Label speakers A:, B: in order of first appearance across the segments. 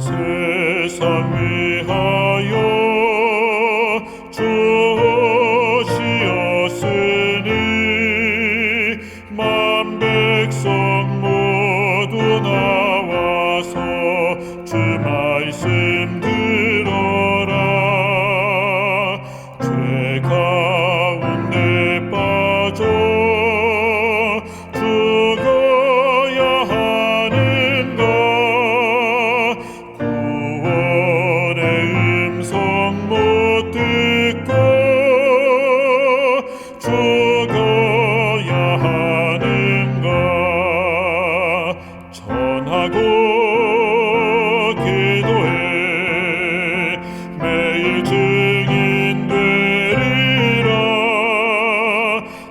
A: 세상 위하여 주시었으니 만 백성 모두 나와서 주 말씀 들어라. 죄 가운데 빠져 죽어야 하는가. 구원의 음성 못 듣고 죽어야 하는가. 전하고 기도해 매일 증인 되리라.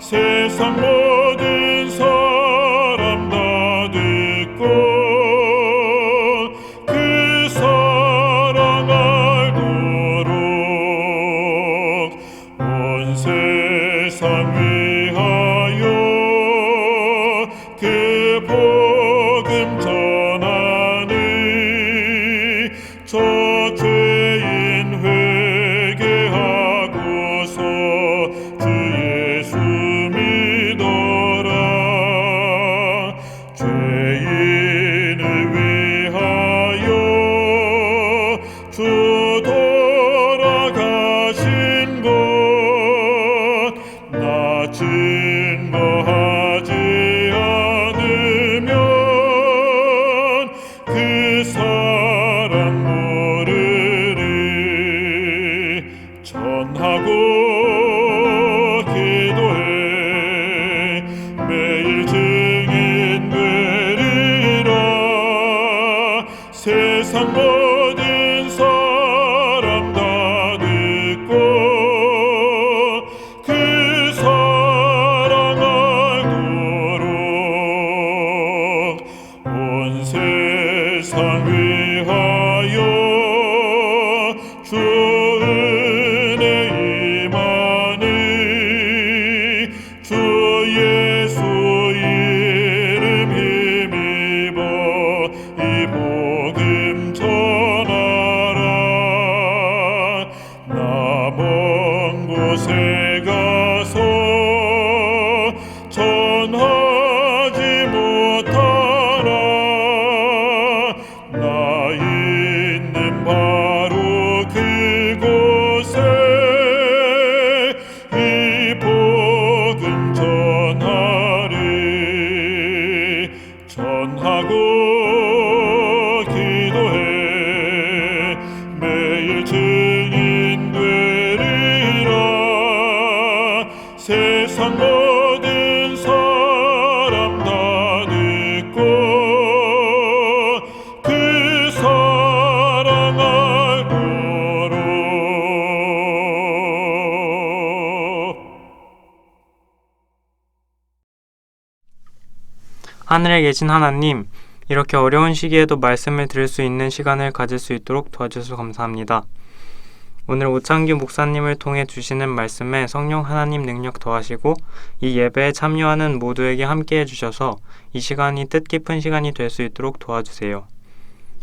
A: 세상 모든 사람 다 듣고 그 사랑 알도록 온 세상 위하여 그 복음 전하니 저 죄인 회개하고서 주 예수 믿어라. 죄인을 위하여 주 돌아가신 것 나 증거하지 않으면 그 사람 모르리. 전하고 기도해 매일 증인 되리라. 세상 모든 사람 다 듣고 그 사랑 알도록 온 세상 위하여 주 은혜 임하니 주 예수 이름 힘입어 이 복음 전하라. 나 먼 곳에 가서 전하지 못하라. 나 있는 바로 그곳에 이 복음 전하리. 전하고 기도해 매일 증인 되리라. 세상 모든 사람 다 듣고 그 사랑 알도록.
B: 하늘에 계신 하나님, 이렇게 어려운 시기에도 말씀을 들을 수 있는 시간을 가질 수 있도록 도와주셔서 감사합니다. 오늘 오창규 목사님을 통해 주시는 말씀에 성령 하나님 능력 더하시고 이 예배에 참여하는 모두에게 함께 해주셔서 이 시간이 뜻깊은 시간이 될 수 있도록 도와주세요.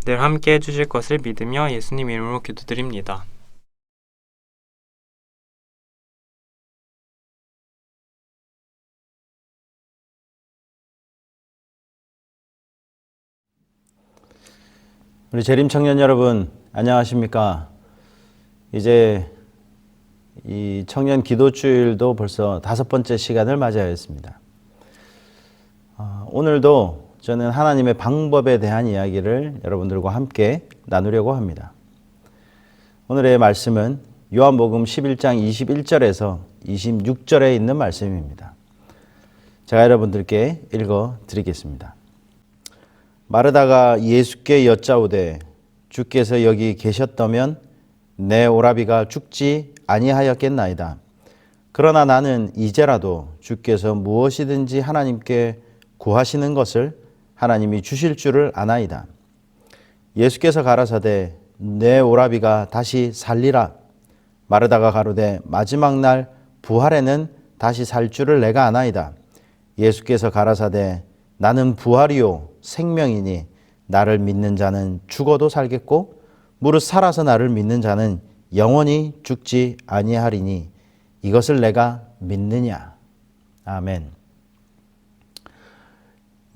B: 늘 함께 해주실 것을 믿으며 예수님 이름으로 기도드립니다.
C: 우리 재림 청년 여러분, 안녕하십니까? 이제 이 청년 기도주일도 벌써 5번째 시간을 맞이하였습니다. 오늘도 저는 하나님의 방법에 대한 이야기를 여러분들과 함께 나누려고 합니다. 오늘의 말씀은 요한복음 11장 21절에서 26절에 있는 말씀입니다. 제가 여러분들께 읽어 드리겠습니다. 마르다가 예수께 여짜오되 주께서 여기 계셨다면 내 오라비가 죽지 아니하였겠나이다. 그러나 나는 이제라도 주께서 무엇이든지 하나님께 구하시는 것을 하나님이 주실 줄을 아나이다. 예수께서 가라사대 내 오라비가 다시 살리라. 마르다가 가로되 마지막 날 부활에는 다시 살 줄을 내가 아나이다. 예수께서 가라사대 나는 부활이요 생명이니 나를 믿는 자는 죽어도 살겠고 무릇 살아서 나를 믿는 자는 영원히 죽지 아니하리니 이것을 내가 믿느냐. 아멘.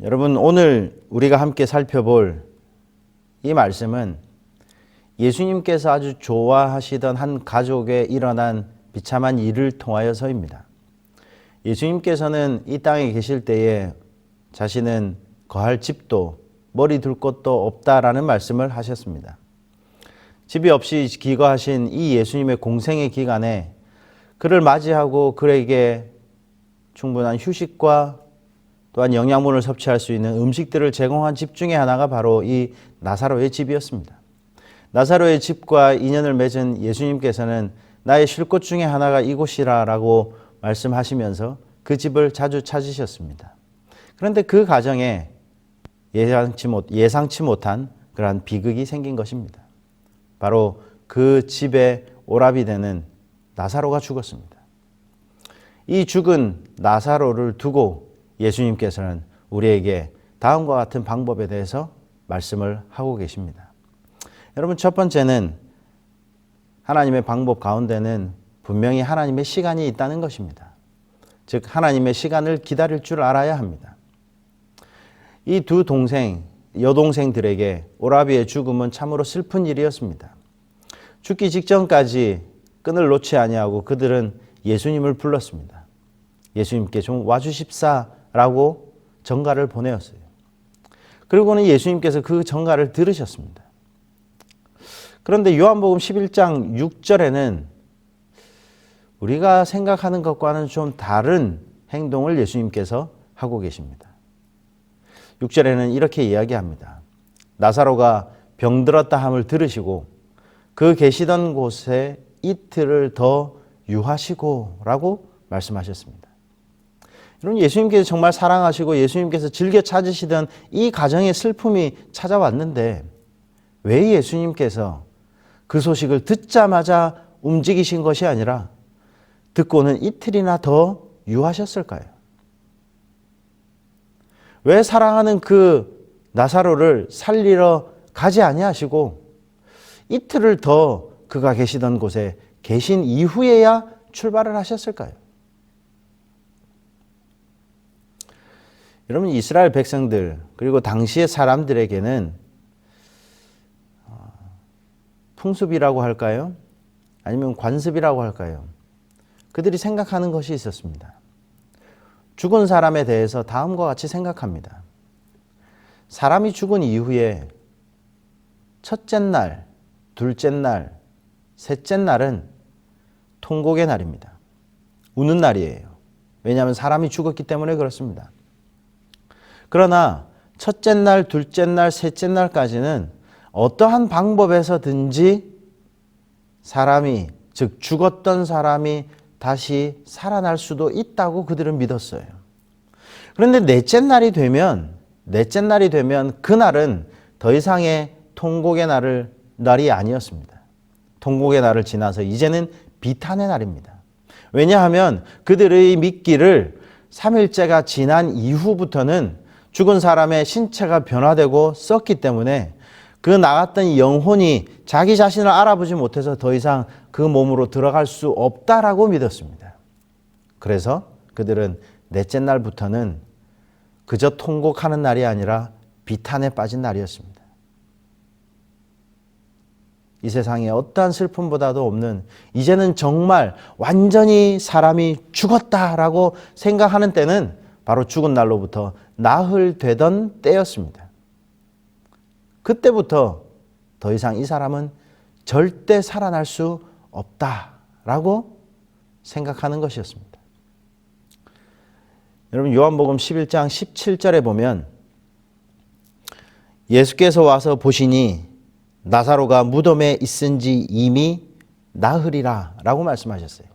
C: 여러분, 오늘 우리가 함께 살펴볼 이 말씀은 예수님께서 아주 좋아하시던 한 가족에 일어난 비참한 일을 통하여서입니다. 예수님께서는 이 땅에 계실 때에 자신은 거할 집도 머리 둘 곳도 없다라는 말씀을 하셨습니다. 집이 없이 기거하신 이 예수님의 공생의 기간에 그를 맞이하고 그에게 충분한 휴식과 또한 영양분을 섭취할 수 있는 음식들을 제공한 집 중에 하나가 바로 이 나사로의 집이었습니다. 나사로의 집과 인연을 맺은 예수님께서는 나의 쉴 곳 중에 하나가 이곳이라라고 말씀하시면서 그 집을 자주 찾으셨습니다. 그런데 그 가정에 예상치 못한 그러한 비극이 생긴 것입니다. 바로 그 집의 오라비 되는 나사로가 죽었습니다. 이 죽은 나사로를 두고 예수님께서는 우리에게 다음과 같은 방법에 대해서 말씀을 하고 계십니다. 여러분, 첫 번째는 하나님의 방법 가운데는 분명히 하나님의 시간이 있다는 것입니다. 즉 하나님의 시간을 기다릴 줄 알아야 합니다. 이 두 여동생들에게 오라비의 죽음은 참으로 슬픈 일이었습니다. 죽기 직전까지 끈을 놓지 아니하고 그들은 예수님을 불렀습니다. 예수님께 좀 와주십사라고 전가를 보내었어요. 그리고는 예수님께서 그 전가를 들으셨습니다. 그런데 요한복음 11장 6절에는 우리가 생각하는 것과는 좀 다른 행동을 예수님께서 하고 계십니다. 6절에는 이렇게 이야기합니다. 나사로가 병들었다 함을 들으시고 그 계시던 곳에 이틀을 더 유하시고 라고 말씀하셨습니다. 여러분, 예수님께서 정말 사랑하시고 예수님께서 즐겨 찾으시던 이 가정의 슬픔이 찾아왔는데 왜 예수님께서 그 소식을 듣자마자 움직이신 것이 아니라 듣고는 이틀이나 더 유하셨을까요? 왜 사랑하는 그 나사로를 살리러 가지 아니하시고 이틀을 더 그가 계시던 곳에 계신 이후에야 출발을 하셨을까요? 여러분, 이스라엘 백성들 그리고 당시의 사람들에게는 풍습이라고 할까요? 아니면 관습이라고 할까요? 그들이 생각하는 것이 있었습니다. 죽은 사람에 대해서 다음과 같이 생각합니다. 사람이 죽은 이후에 첫째 날, 둘째 날, 셋째 날은 통곡의 날입니다. 우는 날이에요. 왜냐하면 사람이 죽었기 때문에 그렇습니다. 그러나 첫째 날, 둘째 날, 셋째 날까지는 어떠한 방법에서든지 사람이, 즉 죽었던 사람이 다시 살아날 수도 있다고 그들은 믿었어요. 그런데 넷째 날이 되면 그날은 더 이상의 통곡의 날이 아니었습니다. 통곡의 날을 지나서 이제는 비탄의 날입니다. 왜냐하면 그들의 믿기를 3일째가 지난 이후부터는 죽은 사람의 신체가 변화되고 썩기 때문에 그 나갔던 영혼이 자기 자신을 알아보지 못해서 더 이상 그 몸으로 들어갈 수 없다라고 믿었습니다. 그래서 그들은 넷째 날부터는 그저 통곡하는 날이 아니라 비탄에 빠진 날이었습니다. 이 세상에 어떠한 슬픔보다도 없는, 이제는 정말 완전히 사람이 죽었다라고 생각하는 때는 바로 죽은 날로부터 나흘 되던 때였습니다. 그때부터 더 이상 이 사람은 절대 살아날 수 없다라고 생각하는 것이었습니다. 여러분, 요한복음 11장 17절에 보면 예수께서 와서 보시니 나사로가 무덤에 있은 지 이미 나흘이라 라고 말씀하셨어요.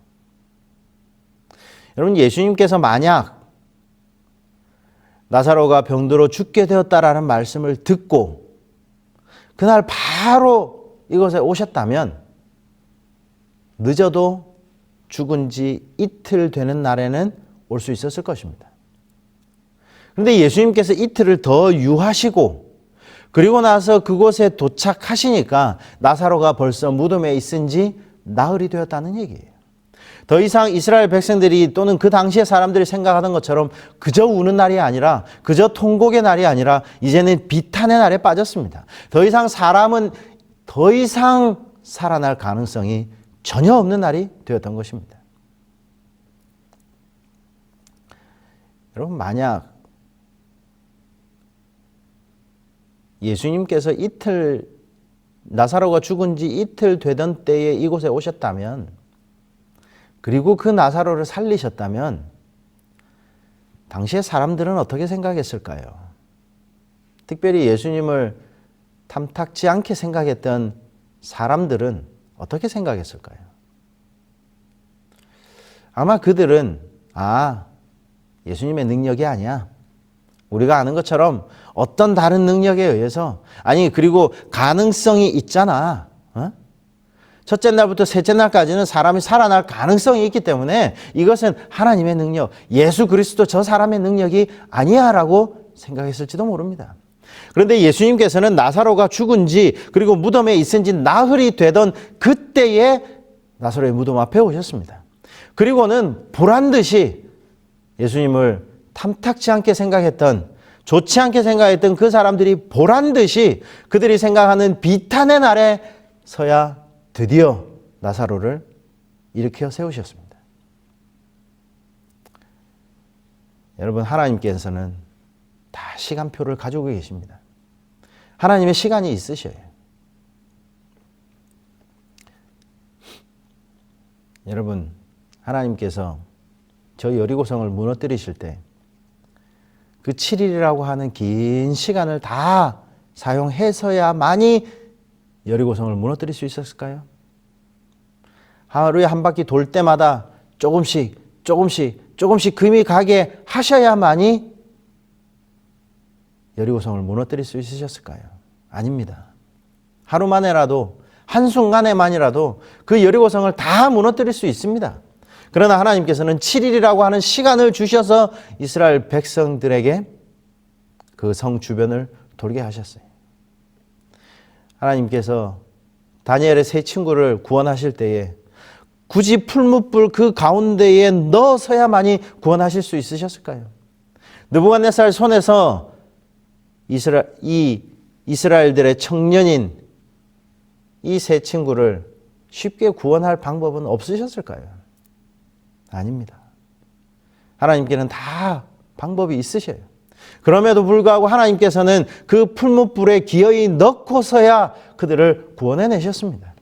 C: 여러분, 예수님께서 만약 나사로가 병들어 죽게 되었다라는 말씀을 듣고 그날 바로 이곳에 오셨다면 늦어도 죽은 지 이틀 되는 날에는 올 수 있었을 것입니다. 그런데 예수님께서 이틀을 더 유하시고 그리고 나서 그곳에 도착하시니까 나사로가 벌써 무덤에 있은 지 나흘이 되었다는 얘기예요. 더 이상 이스라엘 백성들이 또는 그 당시의 사람들이 생각하던 것처럼 그저 우는 날이 아니라, 그저 통곡의 날이 아니라 이제는 비탄의 날에 빠졌습니다. 더 이상 사람은 더 이상 살아날 가능성이 전혀 없는 날이 되었던 것입니다. 여러분, 만약 예수님께서 나사로가 죽은 지 이틀 되던 때에 이곳에 오셨다면, 그리고 그 나사로를 살리셨다면 당시의 사람들은 어떻게 생각했을까요? 특별히 예수님을 탐탁지 않게 생각했던 사람들은 어떻게 생각했을까요? 아마 그들은 예수님의 능력이 아니야. 우리가 아는 것처럼 어떤 다른 능력에 의해서, 그리고 가능성이 있잖아. 첫째 날부터 셋째 날까지는 사람이 살아날 가능성이 있기 때문에 이것은 하나님의 능력, 예수 그리스도 저 사람의 능력이 아니야 라고 생각했을지도 모릅니다. 그런데 예수님께서는 나사로가 죽은 지, 그리고 무덤에 있은 지 나흘이 되던 그때에 나사로의 무덤 앞에 오셨습니다. 그리고는 보란듯이 예수님을 탐탁지 않게 생각했던, 좋지 않게 생각했던 그 사람들이 보란듯이 그들이 생각하는 비탄의 날에 서야 드디어 나사로를 일으켜 세우셨습니다. 여러분, 하나님께서는 다 시간표를 가지고 계십니다. 하나님의 시간이 있으셔요. 여러분, 하나님께서 저 여리고성을 무너뜨리실 때 그 7일이라고 하는 긴 시간을 다 사용해서야만이 여리고성을 무너뜨릴 수 있었을까요? 하루에 한 바퀴 돌 때마다 조금씩 금이 가게 하셔야만이 여리고성을 무너뜨릴 수 있으셨을까요? 아닙니다. 하루 만에라도, 한순간에만이라도 그 여리고성을 다 무너뜨릴 수 있습니다. 그러나 하나님께서는 7일이라고 하는 시간을 주셔서 이스라엘 백성들에게 그 성 주변을 돌게 하셨어요. 하나님께서 다니엘의 세 친구를 구원하실 때에 굳이 풀무불 그 가운데에 넣어서야만이 구원하실 수 있으셨을까요? 느부갓네살 손에서 이스라엘들의 청년인 이 세 친구를 쉽게 구원할 방법은 없으셨을까요? 아닙니다. 하나님께는 다 방법이 있으셔요. 그럼에도 불구하고 하나님께서는 그 풀무불에 기어이 넣고서야 그들을 구원해내셨습니다.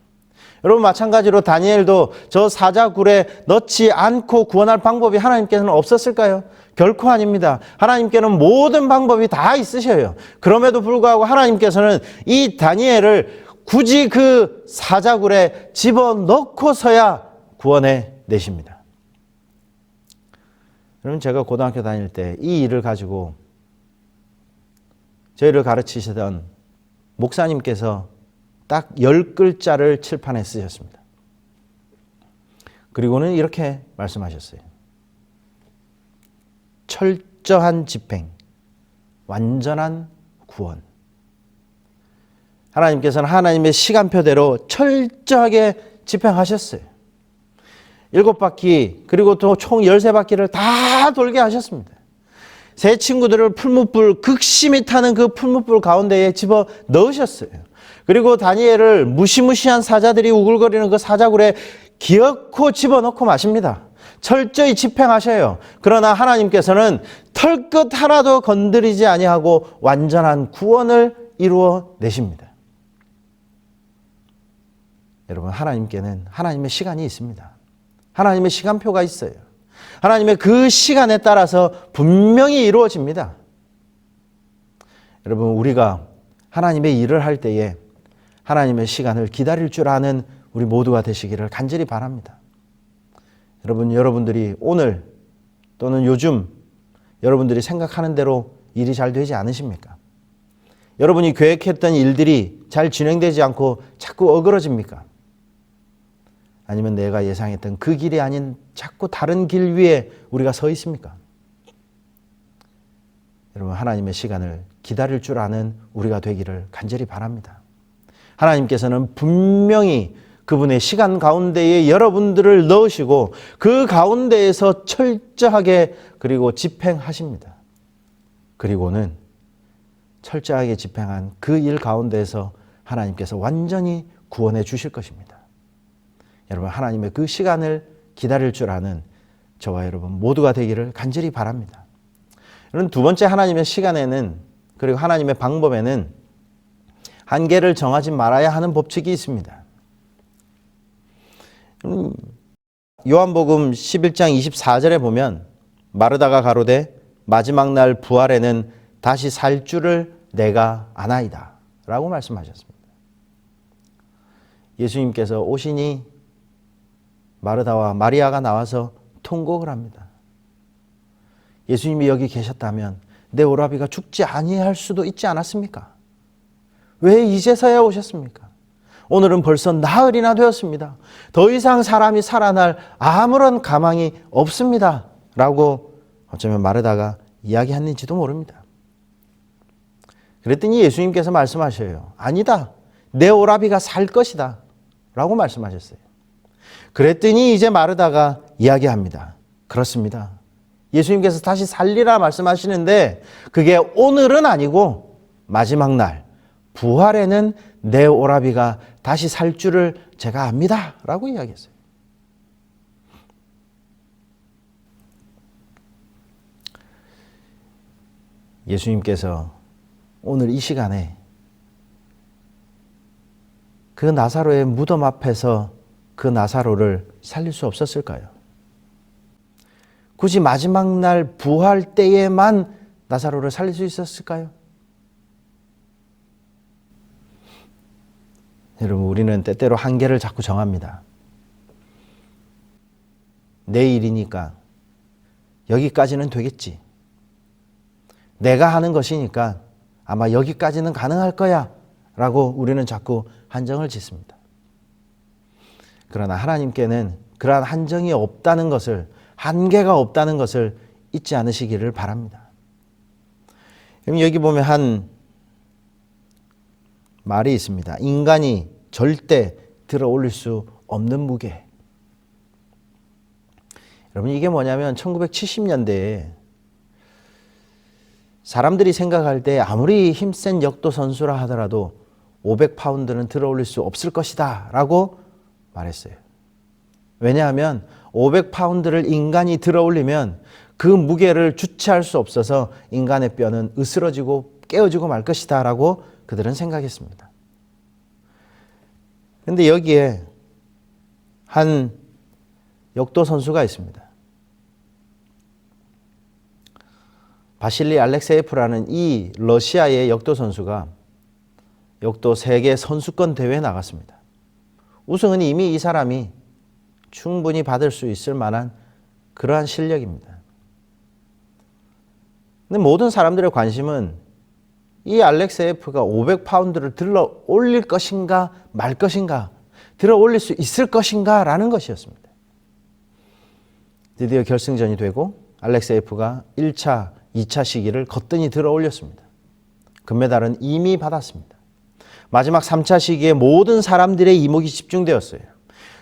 C: 여러분, 마찬가지로 다니엘도 저 사자굴에 넣지 않고 구원할 방법이 하나님께서는 없었을까요? 결코 아닙니다. 하나님께는 모든 방법이 다 있으셔요. 그럼에도 불구하고 하나님께서는 이 다니엘을 굳이 그 사자굴에 집어넣고서야 구원해내십니다. 여러분, 제가 고등학교 다닐 때 이 일을 가지고 저희를 가르치시던 목사님께서 딱 10글자를 칠판에 쓰셨습니다. 그리고는 이렇게 말씀하셨어요. 철저한 집행, 완전한 구원. 하나님께서는 하나님의 시간표대로 철저하게 집행하셨어요. 7바퀴, 그리고 또 총 13바퀴를 다 돌게 하셨습니다. 세 친구들을 풀무불, 극심히 타는 그 풀무불 가운데에 집어 넣으셨어요. 그리고 다니엘을 무시무시한 사자들이 우글거리는 그 사자굴에 기어코 집어넣고 마십니다. 철저히 집행하셔요. 그러나 하나님께서는 털끝 하나도 건드리지 아니하고 완전한 구원을 이루어 내십니다. 여러분, 하나님께는 하나님의 시간이 있습니다. 하나님의 시간표가 있어요. 하나님의 그 시간에 따라서 분명히 이루어집니다. 여러분, 우리가 하나님의 일을 할 때에 하나님의 시간을 기다릴 줄 아는 우리 모두가 되시기를 간절히 바랍니다. 여러분들이 오늘 또는 요즘 여러분들이 생각하는 대로 일이 잘 되지 않으십니까? 여러분이 계획했던 일들이 잘 진행되지 않고 자꾸 어그러집니까? 아니면 내가 예상했던 그 길이 아닌 자꾸 다른 길 위에 우리가 서 있습니까? 여러분, 하나님의 시간을 기다릴 줄 아는 우리가 되기를 간절히 바랍니다. 하나님께서는 분명히 그분의 시간 가운데에 여러분들을 넣으시고 그 가운데에서 철저하게 그리고 집행하십니다. 그리고는 철저하게 집행한 그 일 가운데에서 하나님께서 완전히 구원해 주실 것입니다. 여러분, 하나님의 그 시간을 기다릴 줄 아는 저와 여러분 모두가 되기를 간절히 바랍니다. 여러분, 두 번째 하나님의 시간에는 그리고 하나님의 방법에는 한계를 정하지 말아야 하는 법칙이 있습니다. 요한복음 11장 24절에 보면 마르다가 가로되 마지막 날 부활에는 다시 살 줄을 내가 아나이다 라고 말씀하셨습니다. 예수님께서 오시니 마르다와 마리아가 나와서 통곡을 합니다. 예수님이 여기 계셨다면 내 오라비가 죽지 아니할 수도 있지 않았습니까? 왜 이제서야 오셨습니까? 오늘은 벌써 나흘이나 되었습니다. 더 이상 사람이 살아날 아무런 가망이 없습니다. 라고 어쩌면 마르다가 이야기했는지도 모릅니다. 그랬더니 예수님께서 말씀하셔요. 아니다. 내 오라비가 살 것이다. 라고 말씀하셨어요. 그랬더니 이제 마르다가 이야기합니다. 그렇습니다. 예수님께서 다시 살리라 말씀하시는데 그게 오늘은 아니고 마지막 날 부활에는 내 오라비가 다시 살 줄을 제가 압니다. 라고 이야기했어요. 예수님께서 오늘 이 시간에 그 나사로의 무덤 앞에서 그 나사로를 살릴 수 없었을까요? 굳이 마지막 날 부활 때에만 나사로를 살릴 수 있었을까요? 여러분, 우리는 때때로 한계를 자꾸 정합니다. 내일이니까 여기까지는 되겠지. 내가 하는 것이니까 아마 여기까지는 가능할 거야 라고 우리는 자꾸 한정을 짓습니다. 그러나 하나님께는 그러한 한정이 없다는 것을, 한계가 없다는 것을 잊지 않으시기를 바랍니다. 여기 보면 한 말이 있습니다. 인간이 절대 들어 올릴 수 없는 무게. 여러분, 이게 뭐냐면 1970년대에 사람들이 생각할 때 아무리 힘센 역도 선수라 하더라도 500파운드는 들어 올릴 수 없을 것이다 라고 말했어요. 왜냐하면 500파운드를 인간이 들어 올리면 그 무게를 주체할 수 없어서 인간의 뼈는 으스러지고 깨어지고 말 것이다 라고 그들은 생각했습니다. 그런데 여기에 한 역도 선수가 있습니다. 바실리 알렉세예프라는 이 러시아의 역도 선수가 역도 세계 선수권 대회에 나갔습니다. 우승은 이미 이 사람이 충분히 받을 수 있을 만한 그러한 실력입니다. 근데 모든 사람들의 관심은 이 알렉세예프가 500파운드를 들어 올릴 것인가 말 것인가, 들어 올릴 수 있을 것인가 라는 것이었습니다. 드디어 결승전이 되고 알렉세예프가 1차, 2차 시기를 거뜬히 들어 올렸습니다. 금메달은 이미 받았습니다. 마지막 3차 시기에 모든 사람들의 이목이 집중되었어요.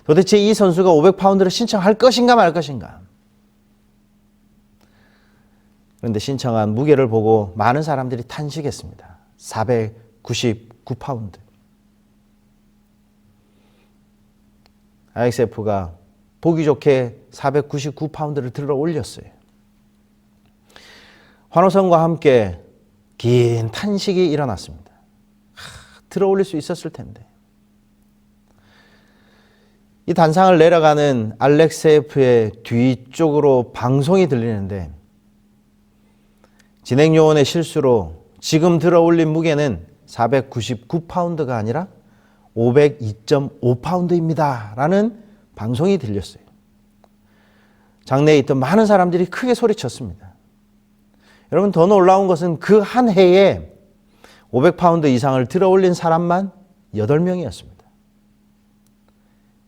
C: 도대체 이 선수가 500파운드를 신청할 것인가 말 것인가. 그런데 신청한 무게를 보고 많은 사람들이 탄식했습니다. 499파운드. 알렉세예프가 보기 좋게 499파운드를 들어 올렸어요. 환호성과 함께 긴 탄식이 일어났습니다. 들어 올릴 수 있었을 텐데. 이 단상을 내려가는 알렉세예프의 뒤쪽으로 방송이 들리는데 진행 요원의 실수로 지금 들어 올린 무게는 499파운드가 아니라 502.5파운드입니다. 라는 방송이 들렸어요. 장내에 있던 많은 사람들이 크게 소리쳤습니다. 여러분, 더 놀라운 것은 그 한 해에 500파운드 이상을 들어 올린 사람만 8명이었습니다.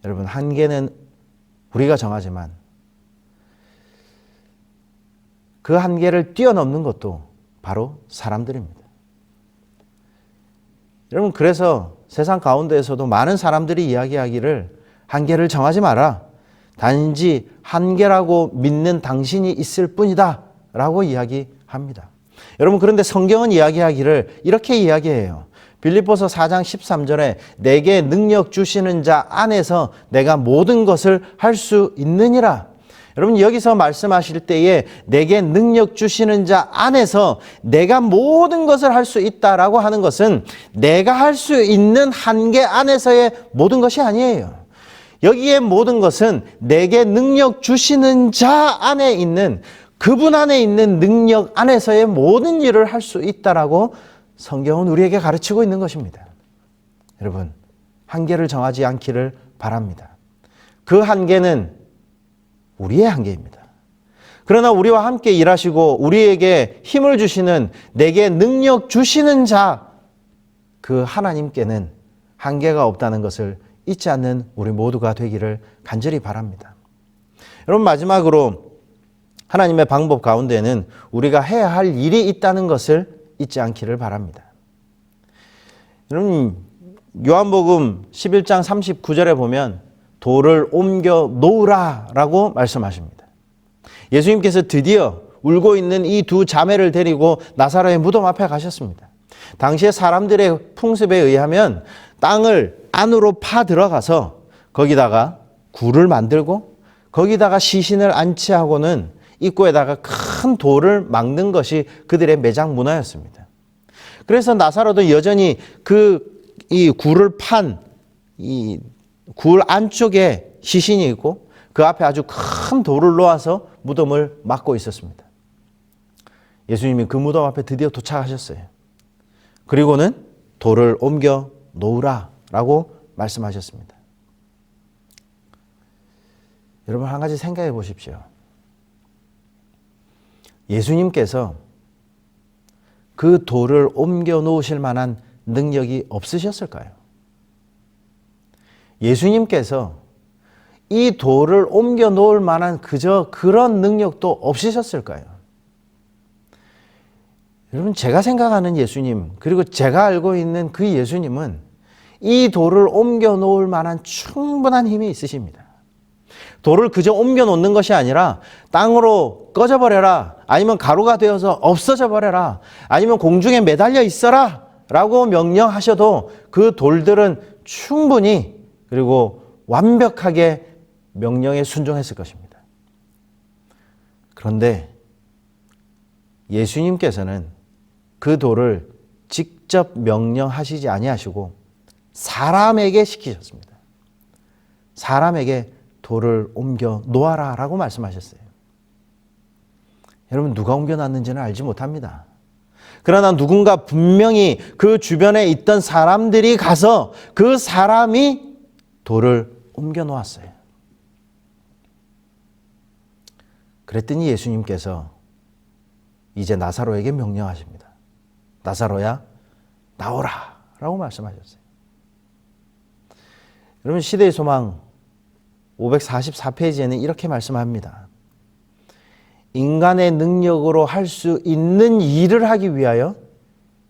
C: 여러분, 한계는 우리가 정하지만 그 한계를 뛰어넘는 것도 바로 사람들입니다. 여러분, 그래서 세상 가운데에서도 많은 사람들이 이야기하기를 한계를 정하지 마라. 단지 한계라고 믿는 당신이 있을 뿐이다 라고 이야기합니다. 여러분, 그런데 성경은 이야기하기를 이렇게 이야기해요. 빌립보서 4장 13절에 내게 능력 주시는 자 안에서 내가 모든 것을 할 수 있느니라. 여러분, 여기서 말씀하실 때에 내게 능력 주시는 자 안에서 내가 모든 것을 할 수 있다라고 하는 것은 내가 할 수 있는 한계 안에서의 모든 것이 아니에요. 여기에 모든 것은 내게 능력 주시는 자 안에 있는, 그분 안에 있는 능력 안에서의 모든 일을 할 수 있다라고 성경은 우리에게 가르치고 있는 것입니다. 여러분, 한계를 정하지 않기를 바랍니다. 그 한계는 우리의 한계입니다. 그러나 우리와 함께 일하시고 우리에게 힘을 주시는, 내게 능력 주시는 자, 그 하나님께는 한계가 없다는 것을 잊지 않는 우리 모두가 되기를 간절히 바랍니다. 여러분, 마지막으로 하나님의 방법 가운데는 우리가 해야 할 일이 있다는 것을 잊지 않기를 바랍니다. 여러분, 요한복음 11장 39절에 보면 돌을 옮겨 놓으라 라고 말씀하십니다. 예수님께서 드디어 울고 있는 이 두 자매를 데리고 나사로의 무덤 앞에 가셨습니다. 당시에 사람들의 풍습에 의하면 땅을 안으로 파 들어가서 거기다가 굴을 만들고 거기다가 시신을 안치하고는 입구에다가 큰 돌을 막는 것이 그들의 매장 문화였습니다. 그래서 나사로도 여전히 이 굴을 판 이 굴 안쪽에 시신이 있고 그 앞에 아주 큰 돌을 놓아서 무덤을 막고 있었습니다. 예수님이 그 무덤 앞에 드디어 도착하셨어요. 그리고는 돌을 옮겨 놓으라 라고 말씀하셨습니다. 여러분, 한 가지 생각해 보십시오. 예수님께서 그 돌을 옮겨 놓으실 만한 능력이 없으셨을까요? 예수님께서 이 돌을 옮겨 놓을 만한 그저 그런 능력도 없으셨을까요? 여러분, 제가 생각하는 예수님, 그리고 제가 알고 있는 그 예수님은 이 돌을 옮겨 놓을 만한 충분한 힘이 있으십니다. 돌을 그저 옮겨 놓는 것이 아니라 땅으로 꺼져버려라, 아니면 가루가 되어서 없어져 버려라, 아니면 공중에 매달려 있어라 라고 명령하셔도 그 돌들은 충분히 그리고 완벽하게 명령에 순종했을 것입니다. 그런데 예수님께서는 그 돌을 직접 명령하시지 아니하시고 사람에게 시키셨습니다. 사람에게 돌을 옮겨 놓아라 라고 말씀하셨어요. 여러분, 누가 옮겨 놨는지는 알지 못합니다. 그러나 누군가 분명히 그 주변에 있던 사람들이 가서 그 사람이 돌을 옮겨 놓았어요. 그랬더니 예수님께서 이제 나사로에게 명령하십니다. 나사로야, 나오라 라고 말씀하셨어요. 여러분, 시대의 소망 544페이지에는 이렇게 말씀합니다. 인간의 능력으로 할 수 있는 일을 하기 위하여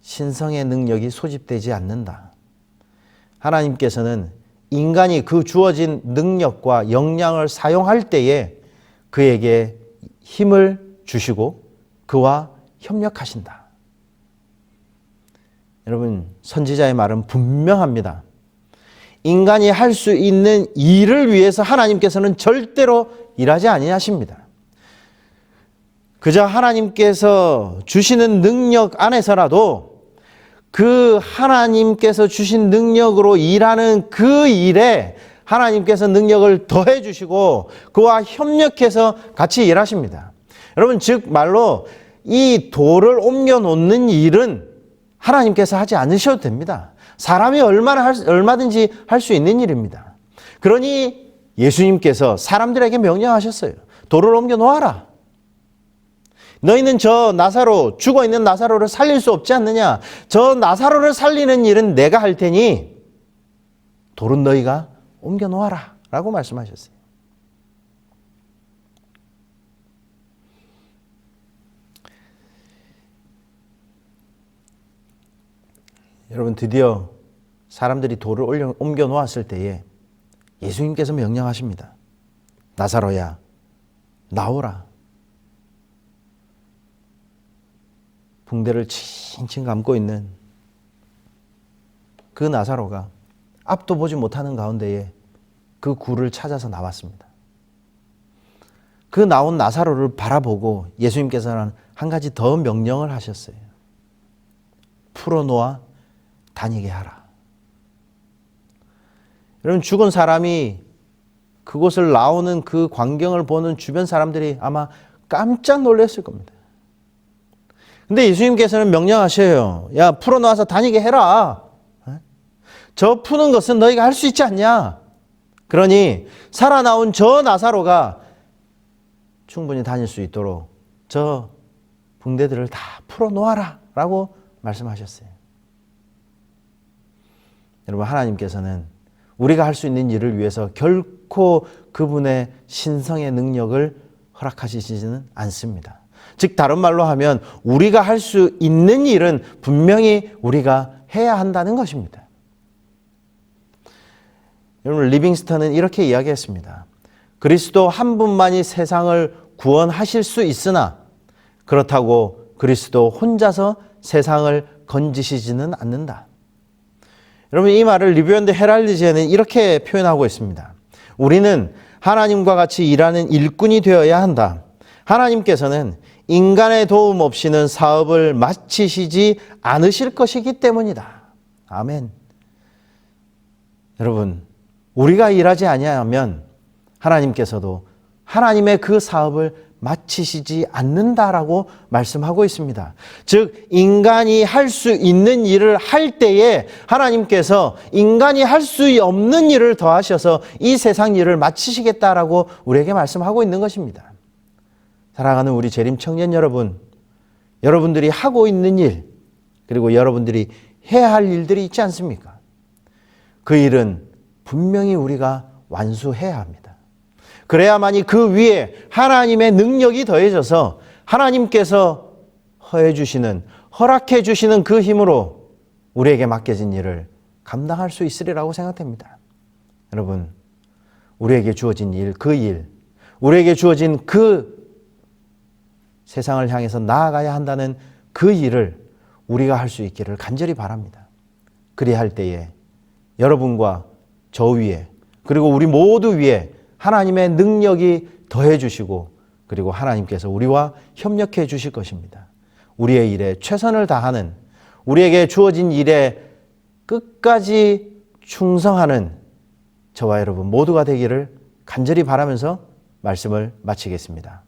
C: 신성의 능력이 소집되지 않는다. 하나님께서는 인간이 그 주어진 능력과 역량을 사용할 때에 그에게 힘을 주시고 그와 협력하신다. 여러분, 선지자의 말은 분명합니다. 인간이 할 수 있는 일을 위해서 하나님께서는 절대로 일하지 아니하십니다. 그저 하나님께서 주시는 능력 안에서라도 그 하나님께서 주신 능력으로 일하는 그 일에 하나님께서 능력을 더해 주시고 그와 협력해서 같이 일하십니다. 여러분, 즉 말로 이 돌을 옮겨 놓는 일은 하나님께서 하지 않으셔도 됩니다. 사람이 얼마든지 할 수 있는 일입니다. 그러니 예수님께서 사람들에게 명령하셨어요. 돌을 옮겨 놓아라. 너희는 저 나사로, 죽어있는 나사로를 살릴 수 없지 않느냐? 저 나사로를 살리는 일은 내가 할 테니 돌은 너희가 옮겨 놓아라 라고 말씀하셨어요. 여러분, 드디어 사람들이 돌을 옮겨 놓았을 때에 예수님께서 명령하십니다. 나사로야, 나오라. 붕대를 칭칭 감고 있는 그 나사로가 앞도 보지 못하는 가운데에 그 굴을 찾아서 나왔습니다. 그 나온 나사로를 바라보고 예수님께서는 한 가지 더 명령을 하셨어요. 풀어놓아 다니게 하라. 여러분, 죽은 사람이 그곳을 나오는 그 광경을 보는 주변 사람들이 아마 깜짝 놀랐을 겁니다. 근데 예수님께서는 명령하셔요. 야, 풀어놓아서 다니게 해라. 저 푸는 것은 너희가 할 수 있지 않냐? 그러니 살아나온 저 나사로가 충분히 다닐 수 있도록 저 붕대들을 다 풀어놓아라 라고 말씀하셨어요. 여러분, 하나님께서는 우리가 할 수 있는 일을 위해서 결코 그분의 신성의 능력을 허락하시지는 않습니다. 즉, 다른 말로 하면 우리가 할 수 있는 일은 분명히 우리가 해야 한다는 것입니다. 여러분, 리빙스턴은 이렇게 이야기했습니다. 그리스도 한 분만이 세상을 구원하실 수 있으나 그렇다고 그리스도 혼자서 세상을 건지시지는 않는다. 여러분, 이 말을 리뷰 앤드 헤럴드지에는 이렇게 표현하고 있습니다. 우리는 하나님과 같이 일하는 일꾼이 되어야 한다. 하나님께서는 인간의 도움 없이는 사업을 마치시지 않으실 것이기 때문이다. 아멘. 여러분, 우리가 일하지 아니하면 하나님께서도 하나님의 그 사업을 마치시지 않는다라고 말씀하고 있습니다. 즉, 인간이 할 수 있는 일을 할 때에 하나님께서 인간이 할 수 없는 일을 더하셔서 이 세상 일을 마치시겠다라고 우리에게 말씀하고 있는 것입니다. 사랑하는 우리 재림 청년 여러분, 여러분들이 하고 있는 일, 그리고 여러분들이 해야 할 일들이 있지 않습니까? 그 일은 분명히 우리가 완수해야 합니다. 그래야만이 그 위에 하나님의 능력이 더해져서 하나님께서 허락해 주시는 그 힘으로 우리에게 맡겨진 일을 감당할 수 있으리라고 생각됩니다. 여러분, 우리에게 주어진 일, 우리에게 주어진 그 세상을 향해서 나아가야 한다는 그 일을 우리가 할 수 있기를 간절히 바랍니다. 그리할 때에 여러분과 저 위에, 그리고 우리 모두 위에 하나님의 능력이 더해 주시고, 그리고 하나님께서 우리와 협력해 주실 것입니다. 우리의 일에 최선을 다하는, 우리에게 주어진 일에 끝까지 충성하는 저와 여러분 모두가 되기를 간절히 바라면서 말씀을 마치겠습니다.